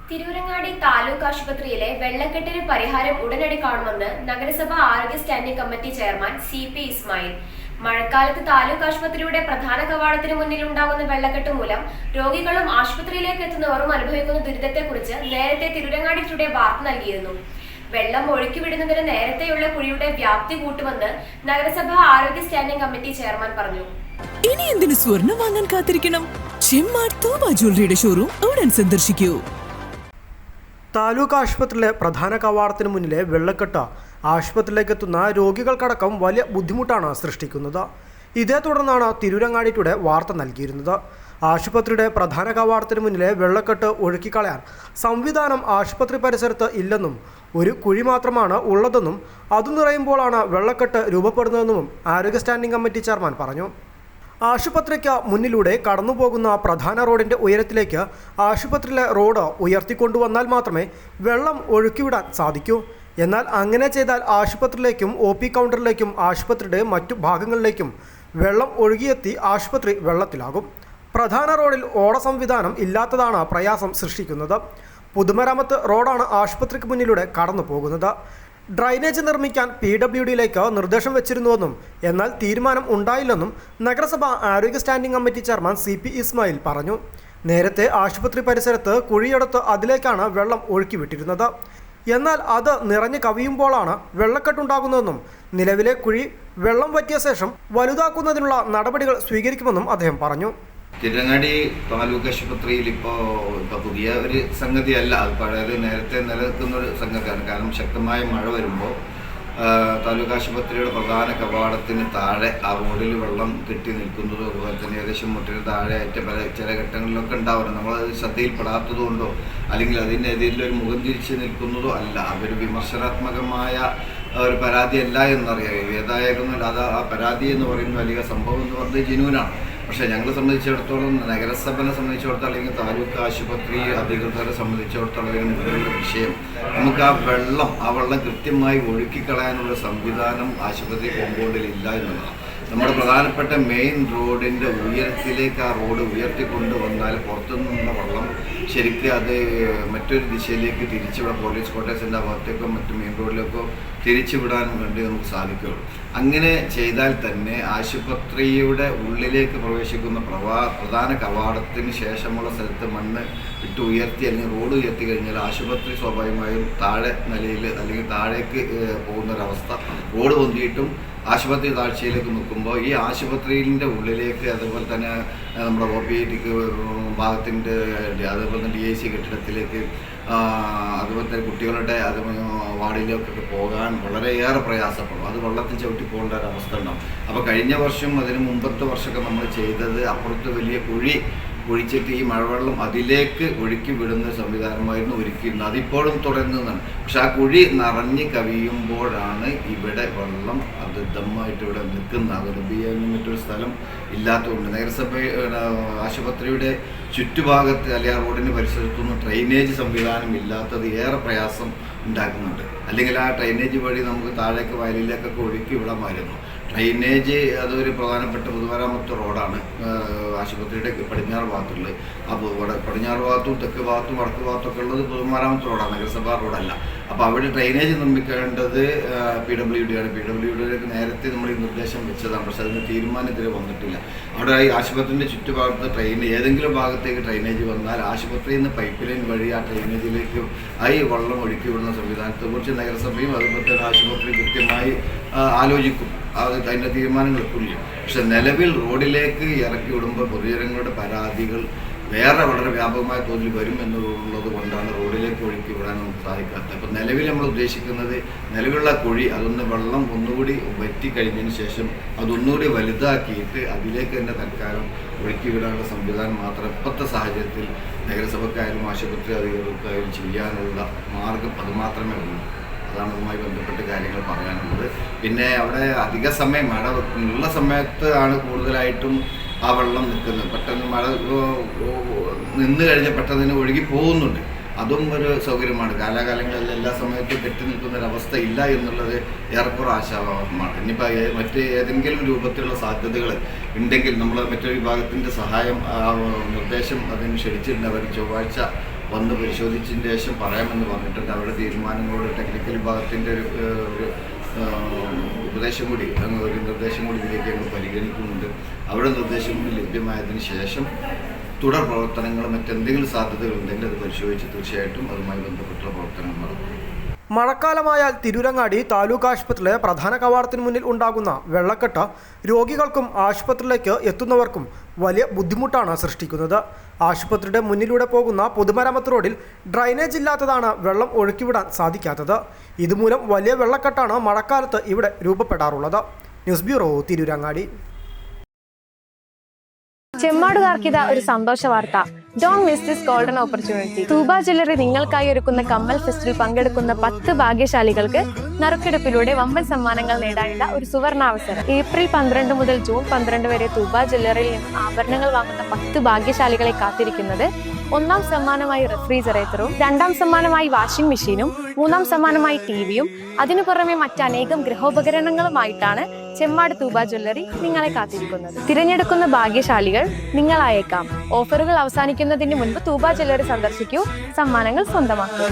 തിരൂരങ്ങാടി താലൂക്ക് ആശുപത്രിയിലെ വെള്ളക്കെട്ടിന് പരിഹാരം ഉടനടി കാണുമെന്ന് നഗരസഭ ആരോഗ്യ standing committee chairman CP Ismail. മഴക്കാലത്ത് താലൂക്ക് ആശുപത്രിയുടെ പ്രധാന കവാടത്തിന് മുന്നിൽ ഉണ്ടാകുന്ന വെള്ളക്കെട്ട് മൂലം രോഗികളും ആശുപത്രിയിലേക്ക് എത്തുന്നവരും അനുഭവിക്കുന്ന ദുരിതത്തെക്കുറിച്ച് നേരത്തെ തിരൂരങ്ങാടി ടുഡേ വാർത്ത നൽകിയിരുന്നു. വെള്ളം ഒഴുക്കിവിടുന്നതിന് നേരത്തെയുള്ള കുഴിയുടെ വ്യാപ്തി കൂട്ടുമെന്ന് നഗരസഭ ആരോഗ്യ സ്റ്റാൻഡിംഗ് കമ്മിറ്റി ചെയർമാൻ പറഞ്ഞു. ഇനി എന്തിനു സ്വർണം വാങ്ങാൻ കാത്തിരിക്കണം? ചെമ്മാട് തോബ ജ്വല്ലറിയുടെ ഷോറൂം ഉടൻ സന്ദർശിക്കൂ. താലൂക്ക് ആശുപത്രിയിലെ പ്രധാന കവാടത്തിന് മുന്നിലെ വെള്ളക്കെട്ട് ആശുപത്രിയിലേക്ക് എത്തുന്ന രോഗികൾക്കടക്കം വലിയ ബുദ്ധിമുട്ടാണ് സൃഷ്ടിക്കുന്നത്. ഇതേ തുടർന്നാണ് തിരൂരങ്ങാടി ടുഡേ വാർത്ത നൽകിയിരുന്നത്. ആശുപത്രിയുടെ പ്രധാന കവാടത്തിന് മുന്നിലെ വെള്ളക്കെട്ട് ഒഴുക്കിക്കളയാൻ സംവിധാനം ആശുപത്രി പരിസരത്ത് ഇല്ലെന്നും ഒരു കുഴി മാത്രമാണ് ഉള്ളതെന്നും അത് നിറയുമ്പോഴാണ് വെള്ളക്കെട്ട് രൂപപ്പെടുന്നതെന്നും ആരോഗ്യ സ്റ്റാൻഡിംഗ് കമ്മിറ്റി ചെയർമാൻ പറഞ്ഞു. ആശുപത്രിക്ക് മുന്നിലൂടെ കടന്നുപോകുന്ന പ്രധാന റോഡിൻ്റെ ഉയരത്തിലേക്ക് ആശുപത്രിയിലെ റോഡ് ഉയർത്തിക്കൊണ്ടുവന്നാൽ മാത്രമേ വെള്ളം ഒഴുക്കിവിടാൻ സാധിക്കൂ. എന്നാൽ അങ്ങനെ ചെയ്താൽ ആശുപത്രിയിലേക്കും OP കൗണ്ടറിലേക്കും ആശുപത്രിയുടെ മറ്റു ഭാഗങ്ങളിലേക്കും വെള്ളം ഒഴുകിയെത്തി ആശുപത്രി വെള്ളത്തിലാകും. പ്രധാന റോഡിൽ ഓട സംവിധാനം ഇല്ലാത്തതാണ് പ്രയാസം സൃഷ്ടിക്കുന്നത്. പൊതുമരാമത്ത് റോഡാണ് ആശുപത്രിക്ക് മുന്നിലൂടെ കടന്നു പോകുന്നത്. ഡ്രൈനേജ് നിർമ്മിക്കാൻ PWDയിലേക്ക് നിർദ്ദേശം വെച്ചിരുന്നുവെന്നും എന്നാൽ തീരുമാനം ഉണ്ടായില്ലെന്നും നഗരസഭ ആരോഗ്യ standing committee chairman CP Ismail പറഞ്ഞു. നേരത്തെ ആശുപത്രി പരിസരത്ത് കുഴിയെടുത്ത് അതിലേക്കാണ് വെള്ളം ഒഴുക്കിവിട്ടിരുന്നത്. എന്നാൽ അത് നിറഞ്ഞു കവിയുമ്പോഴാണ് വെള്ളക്കെട്ടുണ്ടാകുന്നതെന്നും നിലവിലെ കുഴി വെള്ളം വറ്റിയ ശേഷം വലുതാക്കുന്നതിനുള്ള നടപടികൾ സ്വീകരിക്കുമെന്നും അദ്ദേഹം പറഞ്ഞു. തിരൂരങ്ങാടി താലൂക്ക് ആശുപത്രിയിൽ ഇപ്പോൾ പുതിയ ഒരു സംഗതിയല്ല, അത് പഴയത് നേരത്തെ നിലനിൽക്കുന്ന ഒരു സംഗതിയാണ്. കാരണം ശക്തമായ മഴ വരുമ്പോൾ താലൂക്ക് ആശുപത്രിയുടെ പ്രധാന കവാടത്തിന് താഴെ ആ റോഡിൽ വെള്ളം കെട്ടി നിൽക്കുന്നതും അതുപോലെ തന്നെ ഏകദേശം മുട്ടിന് താഴെ ആയിട്ട് പല ചില ഘട്ടങ്ങളിലൊക്കെ ഉണ്ടാവുന്നത് നമ്മളത് ശ്രദ്ധയിൽപ്പെടാത്തതുകൊണ്ടോ അല്ലെങ്കിൽ അതിൻ്റെ ഏതെങ്കിലും ഒരു മുഖം തിരിച്ച് നിൽക്കുന്നതോ അല്ല. അതൊരു വിമർശനാത്മകമായ ഒരു പരാതിയല്ല എന്നറിയാം. ഏതായിരുന്നു അത് ആ പരാതി എന്ന് പറയുന്ന വലിയ സംഭവം എന്ന് പറഞ്ഞത് ജനുവിനാണ്. പക്ഷേ ഞങ്ങളെ സംബന്ധിച്ചിടത്തോളം, നഗരസഭനെ സംബന്ധിച്ചിടത്തോളം അല്ലെങ്കിൽ താലൂക്ക് ആശുപത്രി അധികൃതരെ സംബന്ധിച്ചിടത്തോളം ഇതിനുള്ള വിഷയം നമുക്ക് ആ വെള്ളം കൃത്യമായി ഒഴുക്കിക്കളയാനുള്ള സംവിധാനം ആശുപത്രി കോമ്പൗണ്ടിൽ ഇല്ല എന്നുള്ളതാണ്. നമ്മുടെ പ്രധാനപ്പെട്ട മെയിൻ റോഡിൻ്റെ ഉയരത്തിലേക്ക് ആ റോഡ് ഉയർത്തിക്കൊണ്ടുവന്നാൽ പുറത്തുനിന്നുള്ള വെള്ളം ശരിക്കും അത് മറ്റൊരു ദിശയിലേക്ക് തിരിച്ചുവിടാൻ പോലീസ് ക്വാർട്ടേഴ്സിൻ്റെ ഭാഗത്തേക്കോ മറ്റു മെയിൻ റോഡിലേക്കോ തിരിച്ചുവിടാൻ വേണ്ടി നമുക്ക് സാധിക്കുകയുള്ളൂ. അങ്ങനെ ചെയ്താൽ തന്നെ ആശുപത്രിയുടെ ഉള്ളിലേക്ക് പ്രവേശിക്കുന്ന പ്രധാന കവാടത്തിന് ശേഷമുള്ള സ്ഥലത്ത് മണ്ണ് ഇട്ട് ഉയർത്തി അല്ലെങ്കിൽ റോഡ് ഉയർത്തി കഴിഞ്ഞാൽ ആശുപത്രി സ്വാഭാവികമായും താഴെ നിലയിൽ അല്ലെങ്കിൽ താഴേക്ക് പോകുന്നൊരവസ്ഥ, റോഡ് പൊന്തിയിട്ടും ആശുപത്രി താഴ്ചയിലേക്ക് നിൽക്കുമ്പോൾ ഈ ആശുപത്രിയിൻ്റെ ഉള്ളിലേക്ക് അതുപോലെ തന്നെ നമ്മുടെ OPD ഭാഗത്തിൻ്റെ അതുപോലെ തന്നെ DIC കെട്ടിടത്തിലേക്ക് അതുപോലെ തന്നെ കുട്ടികളുടെ വാർഡിലേക്കൊക്കെ പോകാൻ വളരെയേറെ പ്രയാസപ്പെടും. അത് വെള്ളത്തിൽ ചവിട്ടി പോകേണ്ട ഒരവസ്ഥ ഉണ്ടാവും. അപ്പോൾ കഴിഞ്ഞ വർഷം അതിന് മുമ്പത്തെ വർഷമൊക്കെ നമ്മൾ ചെയ്തത് അപ്പുറത്ത് വലിയ കുഴിച്ചിട്ട് ഈ മഴവെള്ളം അതിലേക്ക് ഒഴുക്കി വിടുന്ന സംവിധാനമായിരുന്നു ഒരുക്കിയിരുന്നത്. അതിപ്പോഴും തുടരുന്നതാണ്. പക്ഷെ ആ കുഴി നിറഞ്ഞ് കവിയുമ്പോഴാണ് ഇവിടെ വെള്ളം അത് ദമ്മായിട്ട് ഇവിടെ നിൽക്കുന്നത്. അത് ലഭ്യം മറ്റൊരു സ്ഥലം ഇല്ലാത്തതുകൊണ്ട് നഗരസഭ ആശുപത്രിയുടെ ചുറ്റുഭാഗത്ത് അല്ലെങ്കിൽ ആ റോഡിന് പരിസരത്തൊന്നും ഡ്രെയിനേജ് സംവിധാനം ഇല്ലാത്തത് ഏറെ പ്രയാസം ഉണ്ടാക്കുന്നുണ്ട്. അല്ലെങ്കിൽ ആ ഡ്രെയിനേജ് വഴി നമുക്ക് താഴേക്ക് വയലിലേക്കൊക്കെ ഒഴുക്കി വിടാമായിരുന്നു. ഡ്രെയിനേജ് അതൊരു പ്രധാനപ്പെട്ട പൊതുമരാമത്ത് റോഡാണ് ആശുപത്രിയുടെ പടിഞ്ഞാറ് ഭാഗത്തുള്ളത്. അപ്പോൾ ഇവിടെ പടിഞ്ഞാറ് ഭാഗത്തും തെക്ക് ഭാഗത്തും വടക്ക് ഭാഗത്തൊക്കെ ഉള്ളത് പൊതുമരാമത്ത് റോഡാണ്, നഗരസഭാ റോഡല്ല. അപ്പോൾ അവിടെ ഡ്രെയിനേജ് നിർമ്മിക്കേണ്ടത് PWDയാണ്. PWDയിലേക്ക് നേരത്തെ നമ്മൾ ഈ നിർദ്ദേശം വെച്ചതാണ്. പക്ഷേ അതിന് തീരുമാനം ഇതുവരെ വന്നിട്ടില്ല. അവിടെ ഈ ആശുപത്രിൻ്റെ ചുറ്റുഭാഗത്ത് ഏതെങ്കിലും ഭാഗത്തേക്ക് ഡ്രെയിനേജ് വന്നാൽ ആശുപത്രിയിൽ നിന്ന് പൈപ്പ് ലൈൻ വഴി ആ ഡ്രെയിനേജിലേക്ക് ഈ വെള്ളം ഒഴുക്കി വിടുന്ന സംവിധാനത്തെക്കുറിച്ച് നഗരസഭയും അതുപോലെ തന്നെ ആശുപത്രി കൃത്യമായി ആലോചിക്കും. അതിൻ്റെ തീരുമാനങ്ങൾ എത്തില്ല. പക്ഷെ നിലവിൽ റോഡിലേക്ക് ഇറക്കി വിടുമ്പോൾ പൊതുജനങ്ങളുടെ പരാതികൾ വളരെ വ്യാപകമായ തോതിൽ വരും എന്നുള്ളത് കൊണ്ടാണ് റോഡിലേക്ക് ഒഴുക്കി വിടാൻ നമുക്ക് സാധിക്കാത്തത്. അപ്പോൾ നിലവിൽ നമ്മൾ ഉദ്ദേശിക്കുന്നത് നിലവിലുള്ള കുഴി അതൊന്ന് വെള്ളം ഒന്നുകൂടി വറ്റിക്കഴിഞ്ഞതിന് ശേഷം അതൊന്നുകൂടി വലുതാക്കിയിട്ട് അതിലേക്ക് തന്നെ തൽക്കാലം ഒഴുക്കി വിടാനുള്ള സംവിധാനം മാത്രം ഇപ്പോഴത്തെ സാഹചര്യത്തിൽ നഗരസഭക്കായാലും ആശുപത്രി അധികൃതർക്കായാലും ചെയ്യാനുള്ള മാർഗം അതുമാത്രമേ ഉള്ളൂ. അതാണ് അതുമായി ബന്ധപ്പെട്ട് കാര്യങ്ങൾ പറയാനുള്ളത്. പിന്നെ അവിടെ അധിക സമയം മഴ ഉള്ള സമയത്ത് ആണ് കൂടുതലായിട്ടും ആ വെള്ളം നിൽക്കുന്നത്. പെട്ടെന്ന് മഴ നിന്ന് കഴിഞ്ഞാൽ പെട്ടെന്ന് ഒഴുകി പോകുന്നുണ്ട്. അതും ഒരു സൗകര്യമാണ്. കാലാകാലങ്ങളിൽ എല്ലാ സമയത്തും കെട്ടി നിൽക്കുന്നൊരവസ്ഥ ഇല്ല എന്നുള്ളത് ഏറെക്കുറെ ആശാവഹമാണ്. ഇനിയിപ്പോൾ മറ്റ് ഏതെങ്കിലും രൂപത്തിലുള്ള സാധ്യതകൾ ഉണ്ടെങ്കിൽ നമ്മൾ മറ്റൊരു വിഭാഗത്തിൻ്റെ സഹായം നിർദ്ദേശം അതിന് ക്ഷണിച്ചിട്ടുണ്ട്. അവർ ചൊവ്വാഴ്ച വന്ന് പരിശോധിച്ചതിന് ശേഷം പറയാമെന്ന് പറഞ്ഞിട്ടുണ്ട്. അവരുടെ തീരുമാനങ്ങളോട് ടെക്നിക്കൽ വിഭാഗത്തിൻ്റെ ഒരു ഉപദേശം കൂടി ഒരു നിർദ്ദേശം കൂടി ഇതിലേക്ക് ഞങ്ങൾ പരിഗണിക്കുന്നുണ്ട്. അവരുടെ നിർദ്ദേശം കൂടി ലഭ്യമായതിനു ശേഷം തുടർ പ്രവർത്തനങ്ങൾ മറ്റെന്തെങ്കിലും സാധ്യതകളുണ്ടെങ്കിൽ അത് പരിശോധിച്ച് തീർച്ചയായിട്ടും അതുമായി ബന്ധപ്പെട്ടുള്ള പ്രവർത്തനങ്ങൾ നടക്കും. മഴക്കാലമായാൽ തിരൂരങ്ങാടി താലൂക്ക് ആശുപത്രിയിലെ പ്രധാന കവാടത്തിന് മുന്നിൽ ഉണ്ടാകുന്ന വെള്ളക്കെട്ട് രോഗികൾക്കും ആശുപത്രിയിലേക്ക് എത്തുന്നവർക്കും വലിയ ബുദ്ധിമുട്ടാണ് സൃഷ്ടിക്കുന്നത്. ആശുപത്രിയുടെ മുന്നിലൂടെ പോകുന്ന പൊതുമരാമത്ത് റോഡിൽ ഡ്രൈനേജ് ഇല്ലാത്തതാണ് വെള്ളം ഒഴുക്കിവിടാൻ സാധിക്കാത്തത്. ഇതുമൂലം വലിയ വെള്ളക്കെട്ടാണ് മഴക്കാലത്ത് ഇവിടെ രൂപപ്പെടാറുള്ളത്. News bureau, Tirurangadi. ചെമ്മാടുകാർക്കിത ഒരു സന്തോഷ വാർത്ത. Don't miss this golden opportunity. Thooba jewellery നിങ്ങൾക്കായി ഒരുക്കുന്ന കമ്മൽ ഫെസ്റ്റിൽ പങ്കെടുക്കുന്ന 10 ഭാഗ്യശാലികൾക്ക് നറുക്കെടുപ്പിലൂടെ വമ്പൻ സമ്മാനങ്ങൾ നേടാനുള്ള ഒരു സുവർണാവസരം. ഏപ്രിൽ 12 മുതൽ ജൂൺ 12 വരെ തൂബ ജ്വല്ലറിയിൽ നിന്ന് ആഭരണങ്ങൾ വാങ്ങുന്ന 10 ഭാഗ്യശാലികളെ കാത്തിരിക്കുന്നത് 1ാം സമ്മാനമായി റെഫ്രിജറേറ്ററും, 2ാം സമ്മാനമായി വാഷിംഗ് മെഷീനും, 3ാം സമ്മാനമായി ടിവിയും, അതിനു പുറമെ മറ്റനേകം ഗൃഹോപകരണങ്ങളുമായിട്ടാണ് ചെമ്മാട് തൂബ ജ്വല്ലറി നിങ്ങളെ കാത്തിരിക്കുന്നത്. തിരഞ്ഞെടുക്കുന്ന ഭാഗ്യശാലികൾ നിങ്ങളായേക്കാം. ഓഫറുകൾ അവസാനിക്കുന്നതിന് മുൻപ് തൂബ ജ്വല്ലറി സന്ദർശിക്കൂ, സമ്മാനങ്ങൾ സ്വന്തമാക്കൂ.